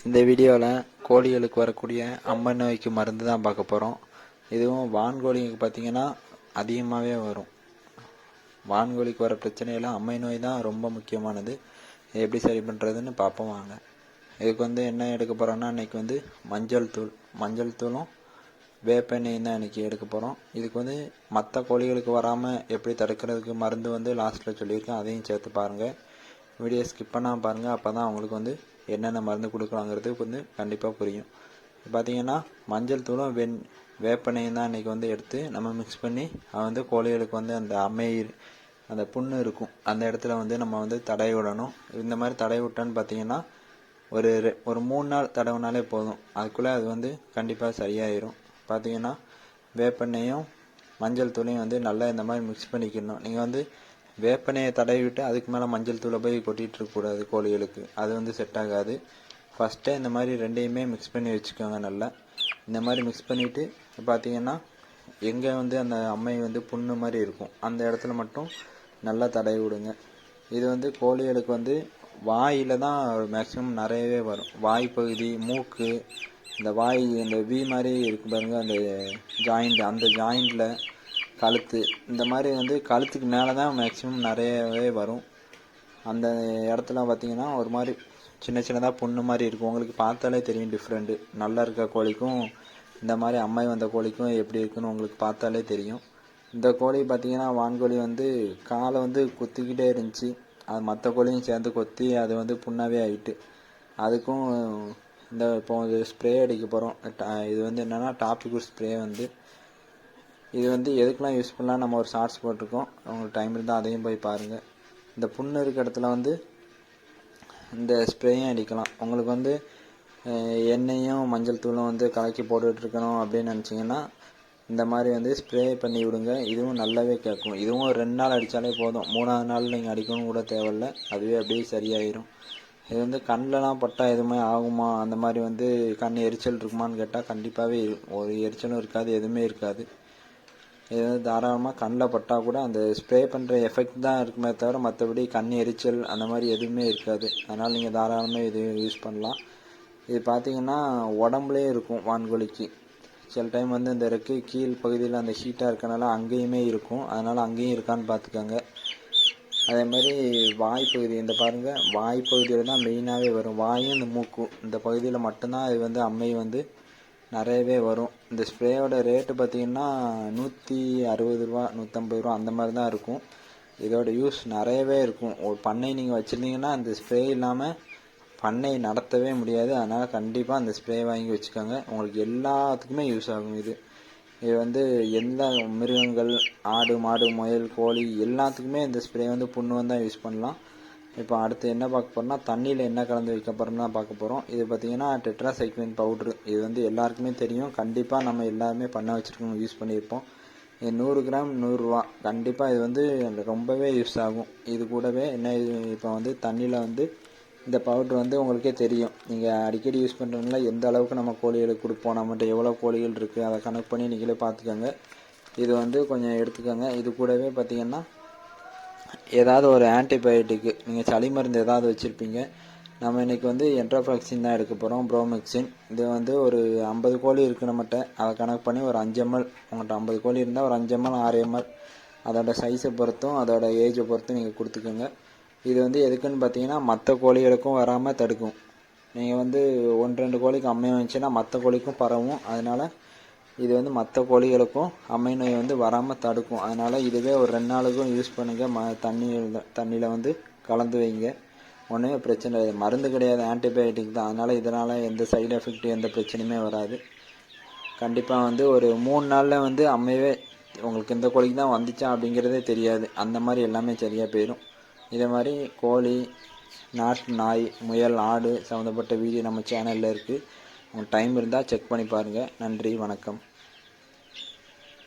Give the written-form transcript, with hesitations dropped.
இந்த வீடியோவில் கோழிகளுக்கு வரக்கூடிய அம்மை நோய்க்கு மருந்து தான் பார்க்க போகிறோம். இதுவும் வான்கோழிக்கு பார்த்திங்கன்னா அதிகமாகவே வரும். வான்கோழிக்கு வர பிரச்சனையில் அம்மை நோய் தான் ரொம்ப முக்கியமானது. எப்படி சரி பண்ணுறதுன்னு பார்ப்போம் வாங்க. இதுக்கு என்ன எடுக்க போகிறோன்னா இன்றைக்கி மஞ்சள் தூளும் வேப்பெண்ணெயும் தான் இன்றைக்கி எடுக்க போகிறோம். இதுக்கு மற்ற கோழிகளுக்கு வராமல் எப்படி தடுக்கிறதுக்கு மருந்து லாஸ்ட்டில் சொல்லியிருக்கேன், அதையும் சேர்த்து பாருங்கள். வீடியோ ஸ்கிப் பண்ணாமல் பாருங்கள், அப்போ தான் அவங்களுக்கு என்னென்ன மருந்து கொடுக்கலாங்கிறது கண்டிப்பாக புரியும். பார்த்தீங்கன்னா மஞ்சள் தூளும் வேப்பெண்ணையும் தான் இன்றைக்கி எடுத்து நம்ம மிக்ஸ் பண்ணி கோழிகளுக்கு அந்த அந்த புண்ணு இருக்கும் அந்த இடத்துல நம்ம தடவி விடணும். இந்த மாதிரி தடவி விட்டோன்னு பார்த்தீங்கன்னா ஒரு 3 நாள் தடவினாலே போதும், அதுக்குள்ளே அது கண்டிப்பாக சரியாயிடும். பார்த்தீங்கன்னா வேப்பெண்ணையும் மஞ்சள் தூளையும் நல்லா இந்த மாதிரி மிக்ஸ் பண்ணிக்கணும். நீங்கள் வேப்பெண்ணையை தடவி விட்டு அதுக்கு மேலே மஞ்சள் தூளை போய் கொட்டிகிட்டு இருக்கக்கூடாது கோழிகளுக்கு, அது செட் ஆகாது. ஃபஸ்ட்டே இந்த மாதிரி ரெண்டையுமே மிக்ஸ் பண்ணி வச்சுக்கோங்க. நல்லா இந்த மாதிரி மிக்ஸ் பண்ணிவிட்டு பார்த்தீங்கன்னா எங்கே அந்த அம்மை புண்ணு மாதிரி இருக்கும் அந்த இடத்துல மட்டும் நல்லா தடவி விடுங்க. இது கோழிகளுக்கு வாயில் தான் மேக்ஸிமம் நிறையவே வரும். வாய் பகுதி, மூக்கு, இந்த வாய் இந்த வி மாதிரி இருக்கு பாருங்கள், அந்த ஜாயிண்ட், அந்த ஜாயிண்டில் கழுத்து, இந்த மாதிரி கழுத்துக்கு மேலே தான் மேக்ஸிமம் நிறையவே வரும். அந்த இடத்துல பார்த்திங்கன்னா ஒரு மாதிரி சின்னதாக புண்ணு மாதிரி இருக்கும். உங்களுக்கு பார்த்தாலே தெரியும் டிஃப்ரெண்ட்டு. நல்லா இருக்க கோழிக்கும் இந்த மாதிரி அம்மை வந்த கோழிக்கும் எப்படி இருக்குன்னு உங்களுக்கு பார்த்தாலே தெரியும். இந்த கோழி பார்த்திங்கன்னா வான்கோழி காலை குத்திக்கிட்டே இருந்துச்சு. அது மற்ற கோழியும் சேர்ந்து கொத்தி அது புண்ணாவே ஆகிட்டு. அதுக்கும் இப்போ ஸ்ப்ரே அடிக்க போகிறோம். இது என்னென்னா டாபிக் ஸ்ப்ரே. இது எதுக்கெலாம் யூஸ் பண்ணலாம் நம்ம ஒரு ஷார்ட்ஸ் போட்டிருக்கோம், உங்களுக்கு டைம் இருந்தால் அதையும் போய் பாருங்கள். இந்த புண்ணு இருக்க இடத்துல இந்த ஸ்ப்ரேயும் அடிக்கலாம். உங்களுக்கு எண்ணெயும் மஞ்சள் தூளும் கலக்கி போட்டுட்ருக்கணும் அப்படின்னு நினச்சிங்கன்னா இந்த மாதிரி ஸ்ப்ரே பண்ணி விடுங்க. இதுவும் நல்லாவே கேட்கும். இதுவும் 2 நாள் அடித்தாலே போதும், 3ஆவது நாள் நீங்கள் அடிக்கணும் கூட தேவையில்லை, அதுவே அப்படியே சரியாயிடும். இது கண்ணிலலாம் பட்டால் எதுவுமே ஆகுமா, அந்த மாதிரி கண் எரிச்சல் இருக்குமான்னு கேட்டால் கண்டிப்பாகவே ஒரு எரிச்சலும் இருக்காது, எதுவுமே இருக்காது. இது தாராளமாக கண்ணில் பட்டால் கூட அந்த ஸ்ப்ரே பண்ணுற எஃபெக்ட் தான் இருக்குமே தவிர மற்றபடி கண் எரிச்சல் அந்த மாதிரி எதுவுமே இருக்காது. அதனால் நீங்கள் தாராளமாக இது யூஸ் பண்ணலாம். இது பார்த்திங்கன்னா உடம்புலேயே இருக்கும் வான்கோழிக்கு. சில டைம் இந்த ரெக்கை கீழ் பகுதியில் அந்த ஹீட்டாக இருக்கனால அங்கேயுமே இருக்கும், அதனால் அங்கேயும் இருக்கான்னு பார்த்துக்கோங்க. அதே மாதிரி வாய்ப்பகுதி, இந்த பாருங்கள், வாய்ப்பகுதியில் தான் மெயினாகவே வரும். வாயும் இந்த மூக்கும் இந்த பகுதியில் மட்டும்தான் இது அம்மை நிறையவே வரும். இந்த ஸ்ப்ரேயோட ரேட்டு பார்த்திங்கன்னா 160 ரூபா 150 ரூபா அந்த மாதிரி தான் இருக்கும். இதோட யூஸ் நிறையவே இருக்கும். ஒரு பண்ணை நீங்கள் வச்சுருந்தீங்கன்னா அந்த ஸ்ப்ரே இல்லாமல் பண்ணை நடத்தவே முடியாது. அதனால் கண்டிப்பாக அந்த ஸ்ப்ரே வாங்கி வச்சுக்கோங்க, உங்களுக்கு எல்லாத்துக்குமே யூஸ் ஆகும். இது எல்லா மிருகங்கள், ஆடு, மாடு, முயல், கோழி எல்லாத்துக்குமே இந்த ஸ்ப்ரே புண்ணு வந்தால் யூஸ் பண்ணலாம். இப்போ அடுத்து என்ன பார்க்க போகிறோம்னா தண்ணியில் என்ன கலந்து வைக்க போகிறோம்னு தான் பார்க்க போகிறோம். இது பார்த்திங்கன்னா டெட்ராசைக்ளின் பவுட்ரு. இது எல்லாருக்குமே தெரியும், கண்டிப்பாக நம்ம எல்லாருமே பண்ண வச்சுருக்கோம், யூஸ் பண்ணியிருப்போம். இது 100 கிராம் 100 ரூபா. கண்டிப்பாக இது ரொம்பவே யூஸ் ஆகும். இது கூடவே இப்போ தண்ணியில் இந்த பவுட்ரு உங்களுக்கே தெரியும், நீங்கள் அடிக்கடி யூஸ் பண்ணுறதுனால எந்த அளவுக்கு நம்ம கோழிகளுக்கு கொடுப்போம், நம்மகிட்ட எவ்வளோ கோழிகள் இருக்குது அதை கணக்கு பண்ணி நீங்களே பார்த்துக்கோங்க. இது கொஞ்சம் எடுத்துக்கோங்க. இது கூடவே பார்த்திங்கன்னா ஏதாவது ஒரு ஆன்டிபயோட்டிக்கு, நீங்கள் சளி மருந்து ஏதாவது வச்சுருப்பீங்க. நம்ம இன்றைக்கி என்ட்ரோஃப்ளாக்சின் தான் எடுக்க போகிறோம், ப்ரோமெக்சின். இது ஒரு 50 கோழி இருக்குது நம்மகிட்ட, அதை கணக்கு பண்ணி ஒரு 5 ml, உங்கள்கிட்ட 50 கோழி இருந்தால் ஒரு 5 ml 6 ml, அதோட சைஸை பொறுத்தும் அதோட ஏஜை பொறுத்தும் நீங்கள் கொடுத்துக்கோங்க. இது எதுக்குன்னு பார்த்தீங்கன்னா மற்ற கோழிகளுக்கும் வராமல் தடுக்கும். நீங்கள் 1-2 கோழிக்கு அம்மை வந்துச்சுன்னா மற்ற கோழிக்கும் பரவும். அதனால் இது மற்ற கோழிகளுக்கும் அம்மை நோய் வராமல் தடுக்கும். அதனால் இதுவே ஒரு 2 நாளுக்கும் யூஸ் பண்ணுங்கள். தண்ணியில் கலந்து வைங்க, ஒன்றுமே பிரச்சனை இல்லை. மருந்து கிடையாது, ஆன்டிபயோட்டிக் தான். அதனால் இதனால் எந்த சைடு எஃபெக்ட் எந்த பிரச்சனையுமே வராது. கண்டிப்பாக ஒரு 3 நாளில் அம்மையே உங்களுக்கு எந்த கோழிக்கு தான் வந்துச்சா அப்படிங்கிறதே தெரியாது, அந்த மாதிரி எல்லாமே சரியாக போயிடும். இதே மாதிரி கோழி, நாட்டு நாய், முயல், ஆடு சம்மந்தப்பட்ட வீடியோ நம்ம சேனலில் இருக்குது. உங்களுக்கு டைம் இருந்தால் செக் பண்ணி பாருங்கள். நன்றி, வணக்கம்.